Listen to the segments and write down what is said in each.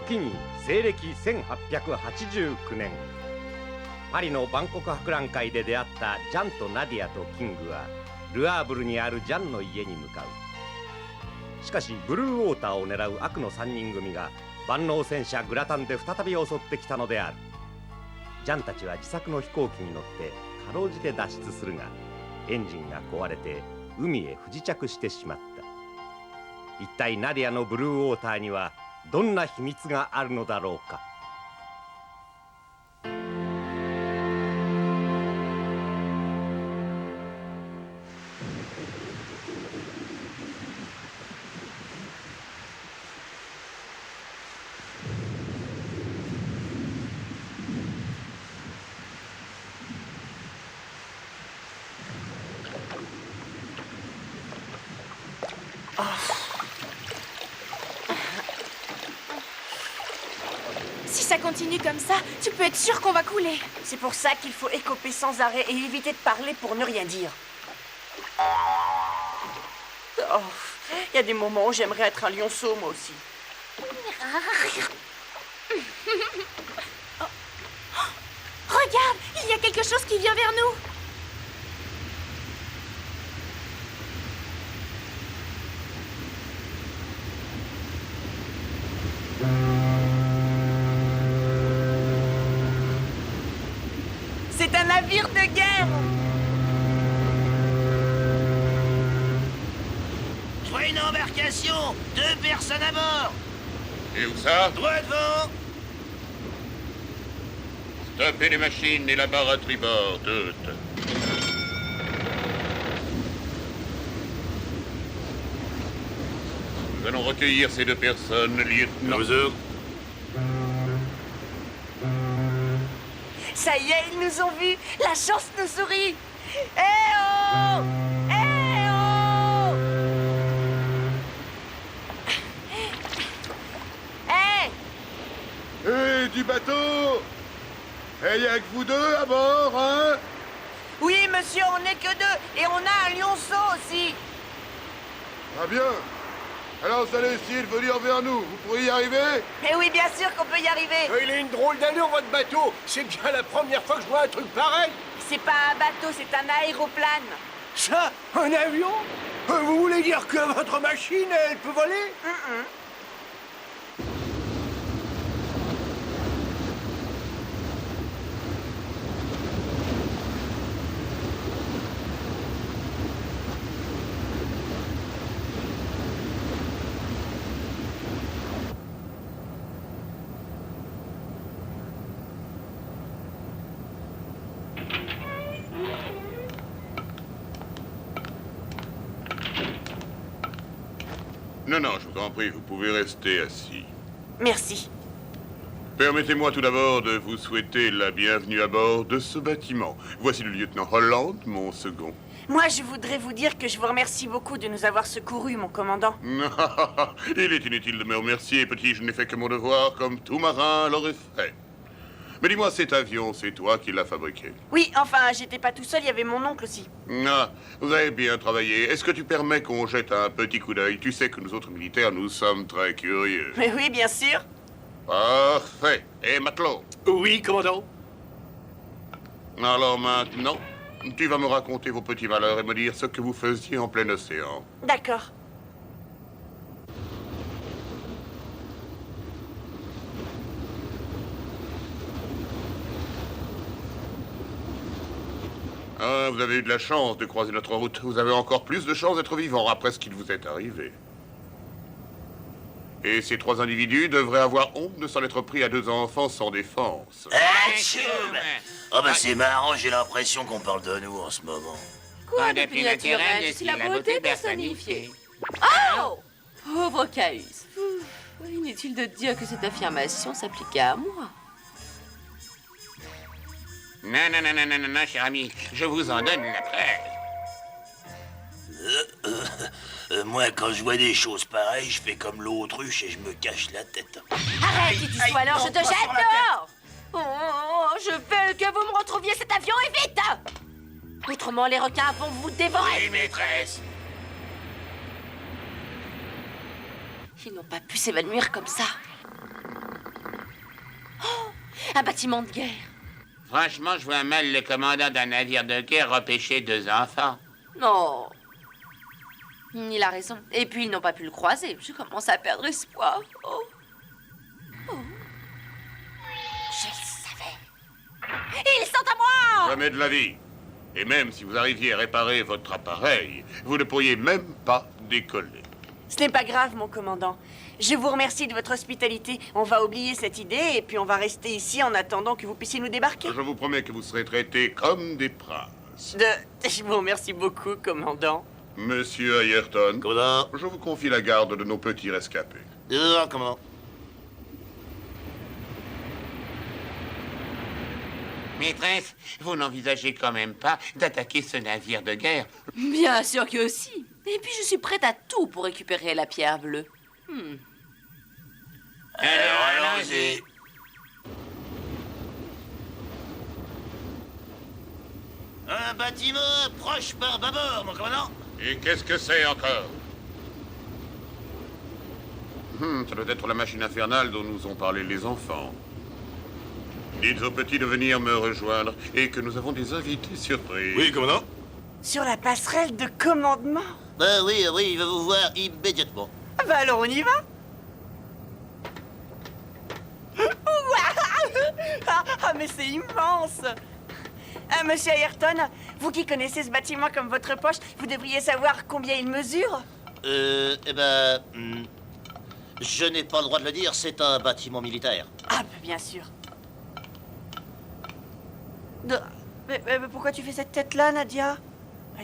時に西暦1889年、パリの万国博覧会で出会ったジャンとナディアとキングはルアーブルにあるジャンの家に向かう。しかしブルーウォーターを狙う悪の3人組が万能戦車グラタンで再び襲ってきたのである。ジャンたちは自作の飛行機に乗ってかろうじて脱出するが、エンジンが壊れて海へ不時着してしまった。一体ナディアのブルーウォーターにはどんな秘密があるのだろうか。Si ça continue comme ça, tu peux être sûr qu'on va couler. C'est pour ça qu'il faut écoper sans arrêt et éviter de parler pour ne rien dire. Oh, il y a des moments où j'aimerais être un lionceau, moi aussi. Regarde, il y a quelque chose qui vient vers nous. C'est un navire de guerre! Je vois une embarcation! 2 personnes à bord! Et où ça? Droit devant! Stoppez les machines et la barre à tribord, toutes. Nous allons recueillir ces 2 personnes, lieutenant. Nous autres? Ça y est, ils nous ont vus! La chance nous sourit! Eh oh! Eh oh! Hey! Hé, du bateau! Eh, y'a que vous 2 à bord, hein? Oui, monsieur, on n'est que 2, et on a un lionceau aussi! Ah bien. Alors vous allez essayer de venir vers nous. Vous pourriez y arriver? Eh oui, bien sûr qu'on peut y arriver! Il a une drôle d'allure, votre bateau! C'est bien la première fois que je vois un truc pareil! C'est pas un bateau, c'est un aéroplane! Ça? Un avion? Vous voulez dire que votre machine, elle peut voler? Non, non, je vous en prie, vous pouvez rester assis. Merci. Permettez-moi tout d'abord de vous souhaiter la bienvenue à bord de ce bâtiment. Voici le lieutenant Holland, mon second. Moi, je voudrais vous dire que je vous remercie beaucoup de nous avoir secourus, mon commandant. Il est inutile de me remercier, petit, je n'ai fait que mon devoir comme tout marin l'aurait fait. Mais dis-moi, cet avion, c'est toi qui l'as fabriqué? Oui, enfin, j'étais pas tout seul, il y avait mon oncle aussi. Ah, vous avez bien travaillé. Est-ce que tu permets qu'on jette un petit coup d'œil? Tu sais que nous autres militaires, nous sommes très curieux. Mais oui, bien sûr. Parfait. Et matelot? Oui, commandant. Alors maintenant, tu vas me raconter vos petits malheurs et me dire ce que vous faisiez en plein océan. D'accord. Ah, vous avez eu de la chance de croiser notre route. Vous avez encore plus de chance d'être vivant après ce qu'il vous est arrivé. Et ces 3 individus devraient avoir honte de s'en être pris à 2 enfants sans défense. Atchoum! Oh bah c'est marrant, j'ai l'impression qu'on parle de nous en ce moment. Quoi de plus naturel? C'est la beauté personnifiée. Oh! Pauvre Caïs. Inutile de dire que cette affirmation s'appliquait à moi. Non, non, non, non, non, non, non, cher ami, je vous en donne la preuve. Moi, quand je vois des choses pareilles, je fais comme l'autruche et je me cache la tête. Arrête, si tu sois alors, je te jette dehors! Oh, je veux que vous me retrouviez cet avion et vite! Autrement, les requins vont vous dévorer! Oui, maîtresse. Ils n'ont pas pu s'évanouir comme ça. Un bâtiment de guerre. Franchement, je vois mal le commandant d'un navire de guerre repêcher 2 enfants. Non. Il a raison. Et puis, ils n'ont pas pu le croiser. Je commence à perdre espoir. Oh. Je le savais. Ils sont à moi! Jamais de la vie. Et même si vous arriviez à réparer votre appareil, vous ne pourriez même pas décoller. Ce n'est pas grave, mon commandant. Je vous remercie de votre hospitalité. On va oublier cette idée et puis on va rester ici en attendant que vous puissiez nous débarquer. Je vous promets que vous serez traités comme des princes. Je vous remercie beaucoup, commandant. Monsieur Ayrton, Commandant. je vous confie la garde de nos petits rescapés. Dehors, commandant. Maîtresse, vous n'envisagez quand même pas d'attaquer ce navire de guerre? Bien sûr que si. Et puis, je suis prête à tout pour récupérer la pierre bleue. Alors, allons-y. Un bâtiment proche par bâbord, mon commandant. Et qu'est-ce que c'est encore? Ça doit être la machine infernale dont nous ont parlé les enfants. Dites aux petits de venir me rejoindre et que nous avons des invités surprises. Oui, commandant. Sur la passerelle de commandement. Bah oui, il va vous voir immédiatement. Bah alors on y va. Ah, mais c'est immense. Monsieur Ayrton, vous qui connaissez ce bâtiment comme votre poche, vous devriez savoir combien il mesure. Je n'ai pas le droit de le dire, c'est un bâtiment militaire. Ah, bah, bien sûr. Mais pourquoi tu fais cette tête-là, Nadia?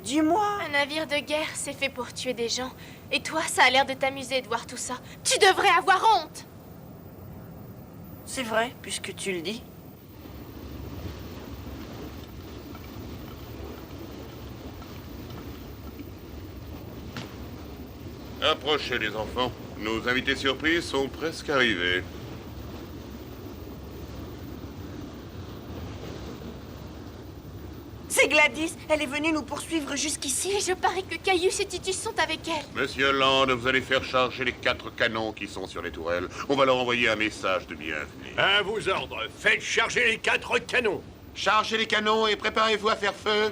Dis-moi. Un navire de guerre, c'est fait pour tuer des gens. Et toi, ça a l'air de t'amuser de voir tout ça. Tu devrais avoir honte! C'est vrai, puisque tu le dis. Approchez les enfants. Nos invités surprises sont presque arrivés. C'est Gladys, elle est venue nous poursuivre jusqu'ici. Et je parie que Caius et Titus sont avec elle. Monsieur Land, vous allez faire charger les 4 canons qui sont sur les tourelles. On va leur envoyer un message de bienvenue. À vos ordres, faites charger les 4 canons. Chargez les canons et préparez-vous à faire feu.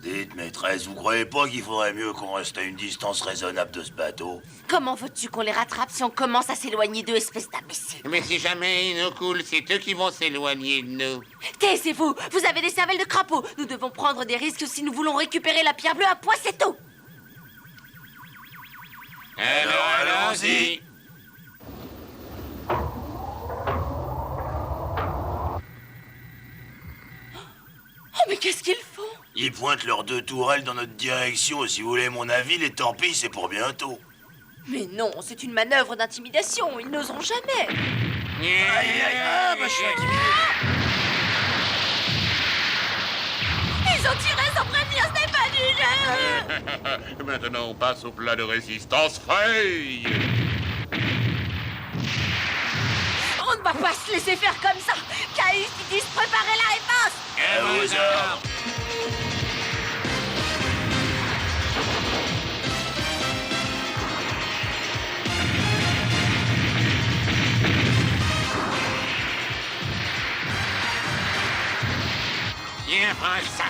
Dites, maîtresse, vous croyez pas qu'il faudrait mieux qu'on reste à une distance raisonnable de ce bateau? Comment veux-tu qu'on les rattrape si on commence à s'éloigner d'eux, espèce d'imbécile? Mais si jamais ils nous coulent, c'est eux qui vont s'éloigner de nous. Taisez-vous! Vous avez des cervelles de crapaud! Nous devons prendre des risques si nous voulons récupérer la pierre bleue à point, c'est tout! Alors, allons-y! Oh, mais qu'est-ce qu'ils font? Ils pointent leurs 2 tourelles dans notre direction. Si vous voulez mon avis, les torpilles, c'est pour bientôt. Mais non, c'est une manœuvre d'intimidation. Ils n'oseront jamais. Je suis intimidé. Ils ont tiré sans prévenir, Stéphanie. Maintenant, on passe au plat de résistance. Frey! On ne va pas se laisser faire comme ça. Caius, Titus, préparez la réponse. À vos ordres. Viens, prends ça.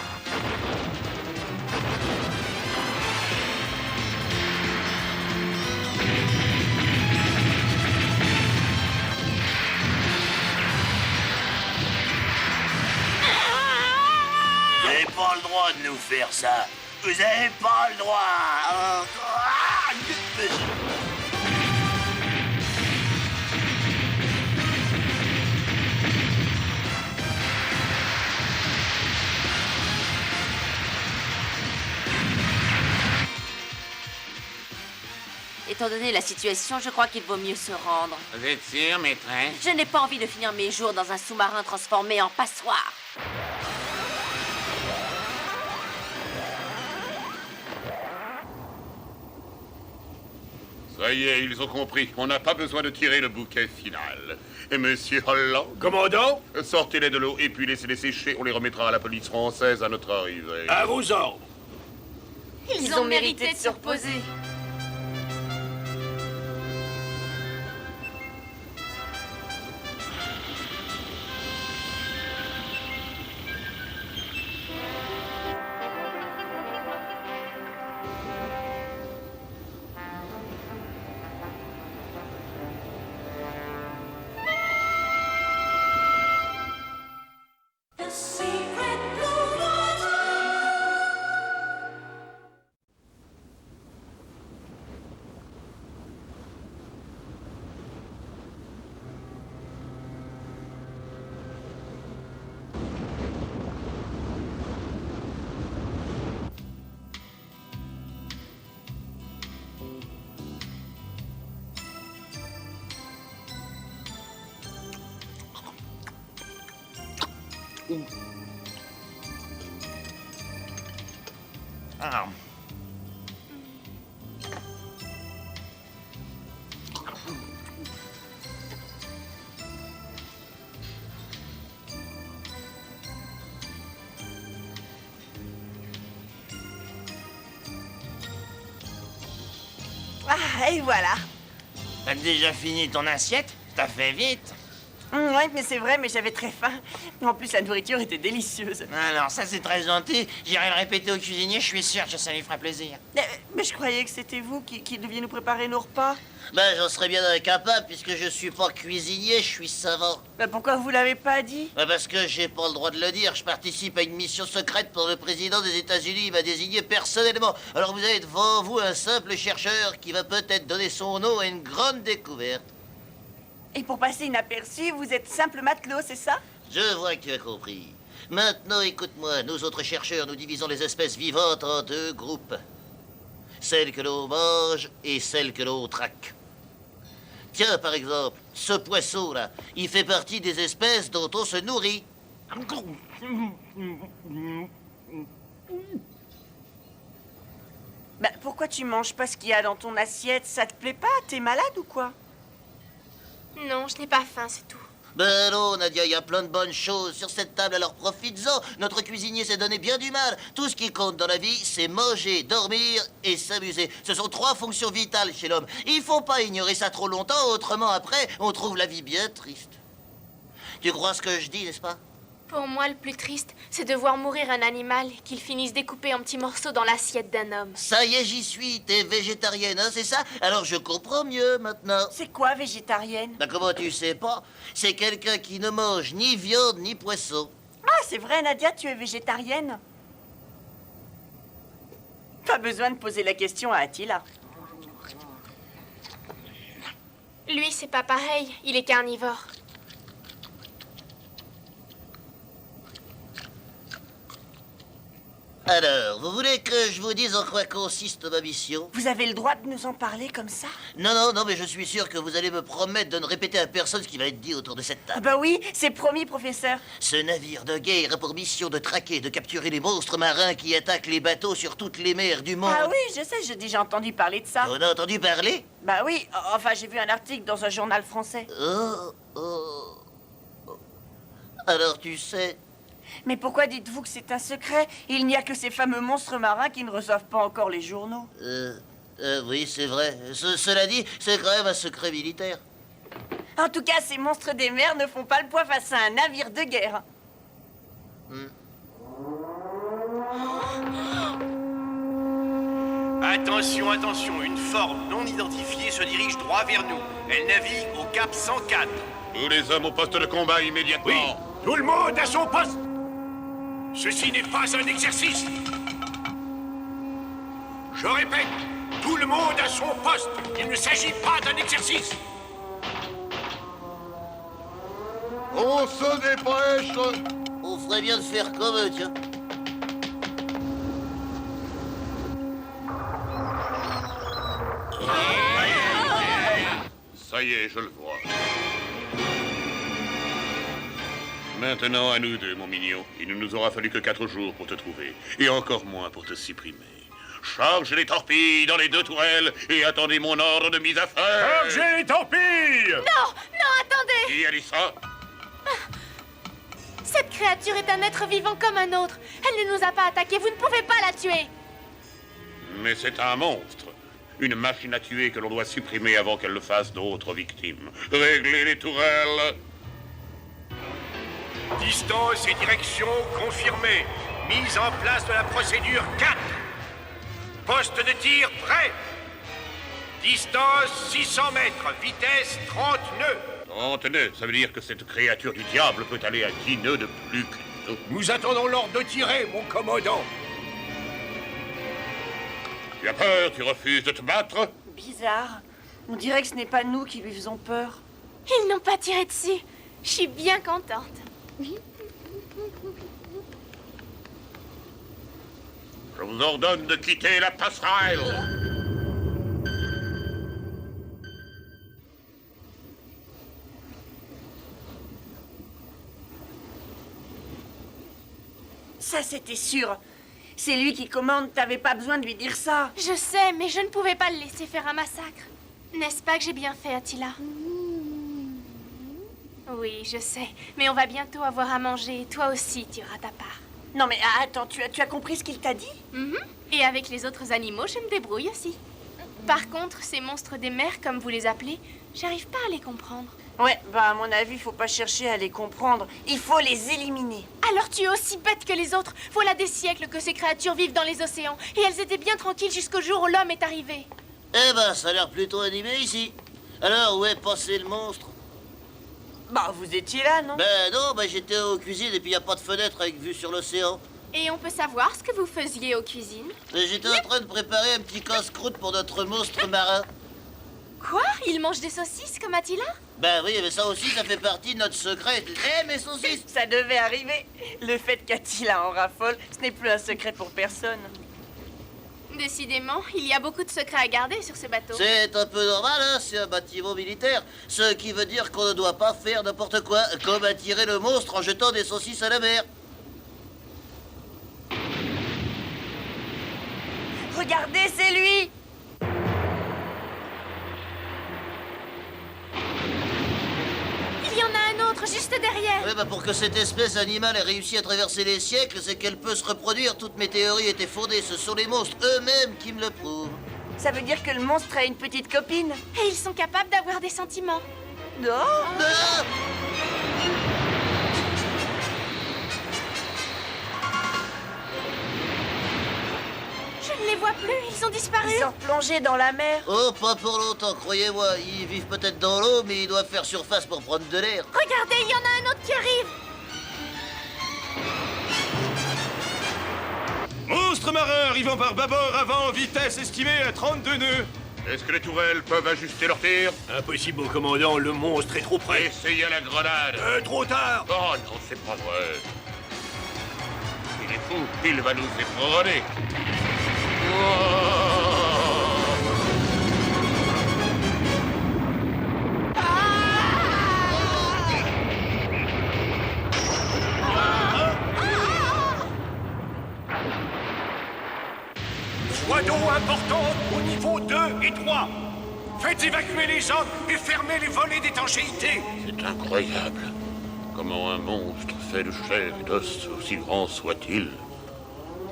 Vous n'avez pas le droit de nous faire ça. Vous n'avez pas le droit. Étant donné la situation, je crois qu'il vaut mieux se rendre. Vous êtes sûr, maîtresse? Je n'ai pas envie de finir mes jours dans un sous-marin transformé en passoire. Ça y est, ils ont compris. On n'a pas besoin de tirer le bouquet final. Et Monsieur Holland, Commandant, sortez-les de l'eau et puis laissez-les sécher. On les remettra à la police française à notre arrivée. à vos ordres. Ils ont mérité de se reposer. Ah. Ah, et voilà. T'as déjà fini ton assiette? T'as fait vite. Ouais, mais c'est vrai, mais j'avais très faim. En plus, la nourriture était délicieuse. Alors, ça c'est très gentil. J'irai le répéter au cuisinier, je suis sûr que ça lui fera plaisir. Mais je croyais que c'était vous qui deviez nous préparer nos repas. Ben, j'en serais bien incapable puisque je suis pas cuisinier, je suis savant. Pourquoi vous l'avez pas dit? Parce que j'ai pas le droit de le dire. Je participe à une mission secrète pour le président des États-Unis. Il m'a désigné personnellement. Alors vous avez devant vous un simple chercheur qui va peut-être donner son nom à une grande découverte. Et pour passer inaperçu, vous êtes simple matelot, c'est ça? Je vois que tu as compris. Maintenant, écoute-moi. Nous autres chercheurs, nous divisons les espèces vivantes en deux groupes. Celles que l'on mange et celles que l'on traque. Tiens, par exemple, ce poisson-là, il fait partie des espèces dont on se nourrit. Pourquoi tu manges pas ce qu'il y a dans ton assiette? Ça te plaît pas? T'es malade ou quoi? Non, je n'ai pas faim, c'est tout. Ben non, Nadia, il y a plein de bonnes choses sur cette table, alors profites-en. Notre cuisinier s'est donné bien du mal. Tout ce qui compte dans la vie, c'est manger, dormir et s'amuser. Ce sont 3 fonctions vitales chez l'homme. Il faut pas ignorer ça trop longtemps, autrement après, on trouve la vie bien triste. Tu crois ce que je dis, n'est-ce pas? Pour moi, le plus triste, c'est de voir mourir un animal et qu'il finisse découpé en petits morceaux dans l'assiette d'un homme. Ça y est, j'y suis. T'es végétarienne, hein, c'est ça? Alors je comprends mieux maintenant. C'est quoi, végétarienne? Comment tu sais pas? C'est quelqu'un qui ne mange ni viande ni poisson. Ah, c'est vrai, Nadia, tu es végétarienne? Pas besoin de poser la question à Attila. Lui, c'est pas pareil, il est carnivore. Alors, vous voulez que je vous dise en quoi consiste ma mission? Vous avez le droit de nous en parler comme ça? Non, mais je suis sûr que vous allez me promettre de ne répéter à personne ce qui va être dit autour de cette table. Bah oui, c'est promis, professeur. Ce navire de guerre a pour mission de traquer, de capturer les monstres marins qui attaquent les bateaux sur toutes les mers du monde. Ah oui, je sais, j'ai déjà entendu parler de ça. On a entendu parler? Bah oui, enfin, j'ai vu un article dans un journal français. Oh. Alors tu sais... Mais pourquoi dites-vous que c'est un secret? Il n'y a que ces fameux monstres marins qui ne reçoivent pas encore les journaux. Oui, c'est vrai. Cela dit, c'est quand même un secret militaire. En tout cas, ces monstres des mers ne font pas le poids face à un navire de guerre. Attention, attention, une forme non identifiée se dirige droit vers nous. Elle navigue au cap 104. Tous les hommes au poste de combat immédiatement. Oui, tout le monde à son poste. Ceci n'est pas un exercice. Je répète, tout le monde à son poste. Il ne s'agit pas d'un exercice. On se dépêche. On ferait bien de faire comme eux, tiens. Ça y est, je le vois. Maintenant, à nous deux, mon mignon. Il ne nous aura fallu que 4 jours pour te trouver. Et encore moins pour te supprimer. Charge les torpilles dans les 2 tourelles et attendez mon ordre de mise à feu. Chargez les torpilles! Non, attendez! Qui a dit ça? Cette créature est un être vivant comme un autre. Elle ne nous a pas attaqués, vous ne pouvez pas la tuer. Mais c'est un monstre. Une machine à tuer que l'on doit supprimer avant qu'elle ne fasse d'autres victimes. Réglez les tourelles. Distance et direction confirmées. Mise en place de la procédure 4. Poste de tir prêt. Distance 600 mètres. Vitesse 30 nœuds. 30 nœuds, ça veut dire que cette créature du diable peut aller à 10 nœuds de plus que nous. Nous attendons l'ordre de tirer, mon commandant. Tu as peur, tu refuses de te battre? Bizarre. On dirait que ce n'est pas nous qui lui faisons peur. Ils n'ont pas tiré dessus. Je suis bien contente. Je vous ordonne de quitter la passerelle. Ça, c'était sûr. C'est lui qui commande, t'avais pas besoin de lui dire ça. Je sais, mais je ne pouvais pas le laisser faire un massacre. N'est-ce pas que j'ai bien fait, Attila? Oui, je sais. Mais on va bientôt avoir à manger. Toi aussi, tu auras ta part. Non mais attends, tu as compris ce qu'il t'a dit? Et avec les autres animaux, je me débrouille aussi. Par contre, ces monstres des mers, comme vous les appelez, j'arrive pas à les comprendre. Ouais, bah à mon avis, faut pas chercher à les comprendre. Il faut les éliminer. Alors tu es aussi bête que les autres. Voilà des siècles que ces créatures vivent dans les océans. Et elles étaient bien tranquilles jusqu'au jour où l'homme est arrivé. Eh ben, ça a l'air plutôt animé ici. Alors, où est passé le monstre? Bah, vous étiez là, non? Ben non, j'étais aux cuisines et puis y a pas de fenêtre avec vue sur l'océan. Et on peut savoir ce que vous faisiez aux cuisines? J'étais en train de préparer un petit casse-croûte pour notre monstre marin. Quoi? Il mange des saucisses comme Attila? Ben oui, mais ça aussi, ça fait partie de notre secret. Eh, mes saucisses! Ça devait arriver. Le fait qu'Attila en raffole, ce n'est plus un secret pour personne. Décidément, il y a beaucoup de secrets à garder sur ce bateau. C'est un peu normal, hein, c'est un bâtiment militaire. Ce qui veut dire qu'on ne doit pas faire n'importe quoi, comme attirer le monstre en jetant des saucisses à la mer. Regardez, c'est lui! Il y en a un autre juste derrière. Oui, pour que cette espèce animale ait réussi à traverser les siècles, c'est qu'elle peut se reproduire. Toutes mes théories étaient fondées. Ce sont les monstres eux-mêmes qui me le prouvent. Ça veut dire que le monstre a une petite copine? Et ils sont capables d'avoir des sentiments. Non? Ah! Je ne les vois plus, ils ont disparu. Ils sont plongés dans la mer. Oh, pas pour longtemps, croyez-moi. Ils vivent peut-être dans l'eau, mais ils doivent faire surface pour prendre de l'air. Regardez, il y en a un autre qui arrive. Monstre marin arrivant par bâbord avant, vitesse estimée à 32 nœuds. Est-ce que les tourelles peuvent ajuster leur tir? Impossible, mon commandant, le monstre est trop près. Essayez à la grenade. Trop tard. Oh non, c'est pas vrai. Il est fou, il va nous effronter. Voie d'eau importante au niveau 2 et 3. Faites évacuer les hommes et fermez les volets d'étanchéité. C'est incroyable. Comment un monstre fait de chair et d'os, aussi grand soit-il,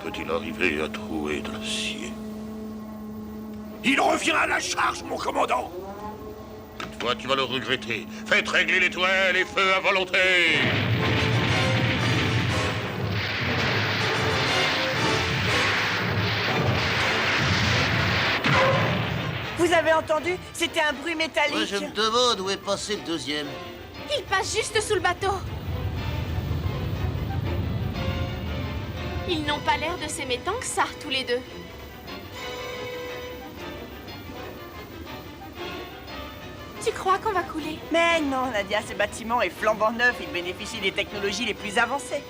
peut-il arriver à trouer de l'acier? Il revient à la charge, mon commandant. Toi, tu vas le regretter. Faites régler les tourelles et feu à volonté. Vous avez entendu? C'était un bruit métallique. Moi, je me demande où est passé le deuxième. Il passe juste sous le bateau. Ils n'ont pas l'air de s'aimer tant que ça, tous les deux. Tu crois qu'on va couler? Mais non, Nadia, ce bâtiment est flambant neuf. Il bénéficie des technologies les plus avancées.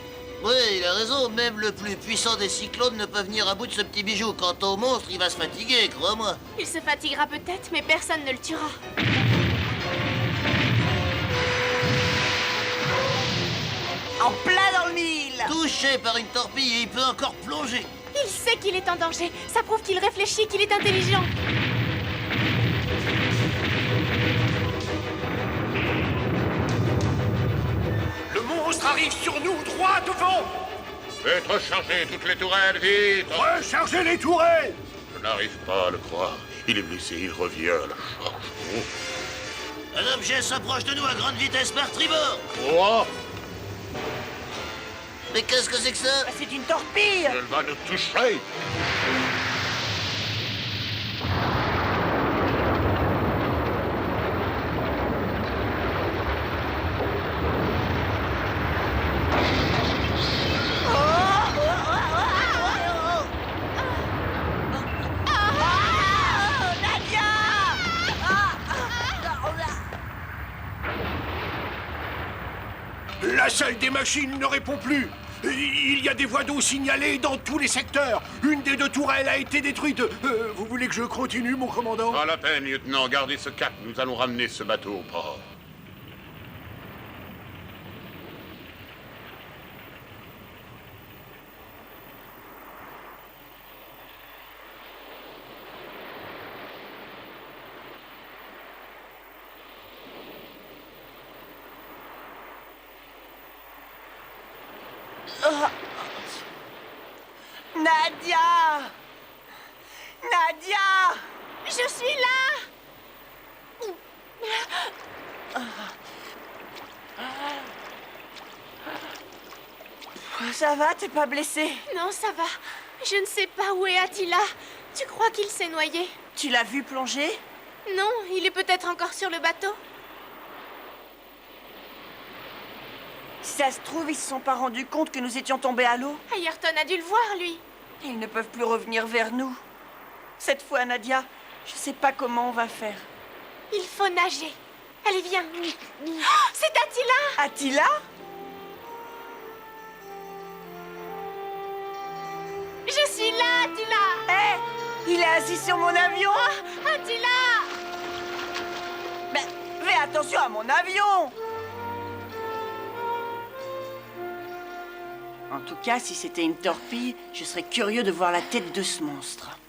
Oui, il a raison. Même le plus puissant des cyclones ne peut venir à bout de ce petit bijou. Quant au monstre, il va se fatiguer, crois-moi. Il se fatiguera peut-être, mais personne ne le tuera. En plein dans le mille. Touché par une torpille, il peut encore plonger. Il sait qu'il est en danger. Ça prouve qu'il réfléchit, qu'il est intelligent. Le monstre arrive sur nous, droit devant. Faites recharger toutes les tourelles, vite. Rechargez les tourelles. Je n'arrive pas à le croire. Il est blessé, il revient à la charge. Un objet s'approche de nous à grande vitesse par tribord. Quoi? Mais qu'est-ce que c'est que ça? Bah, c'est une torpille. Elle va nous toucher. La salle des machines ne répond plus. Il y a des voies d'eau signalées dans tous les secteurs. Une des deux tourelles a été détruite. Vous voulez que je continue, mon commandant? Pas la peine, lieutenant. Gardez ce cap. Nous allons ramener ce bateau au port. Nadia! Nadia! Je suis là! Ça va, t'es pas blessée? Non, ça va. Je ne sais pas où est Attila. Tu crois qu'il s'est noyé? Tu l'as vu plonger? Non, il est peut-être encore sur le bateau. Si ça se trouve, ils se sont pas rendus compte que nous étions tombés à l'eau. Ayrton a dû le voir, lui. Ils ne peuvent plus revenir vers nous. Cette fois, Nadia, je sais pas comment on va faire. Il faut nager. Allez, viens. Oh, c'est Attila! Attila? Je suis là, Attila! Hé! Il est assis sur mon avion! Oh, Attila! Mais fais attention à mon avion! En tout cas, si c'était une torpille, je serais curieux de voir la tête de ce monstre.「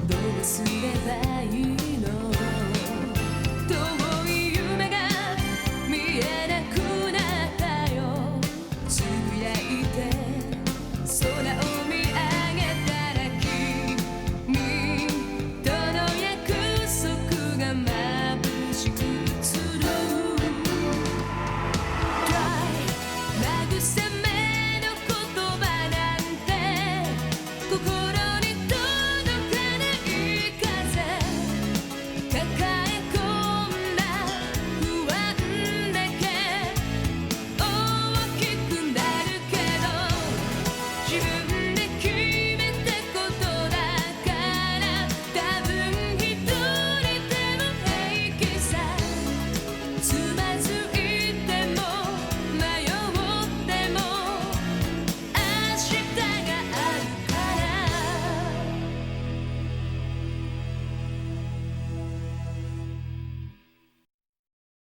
どうすればいい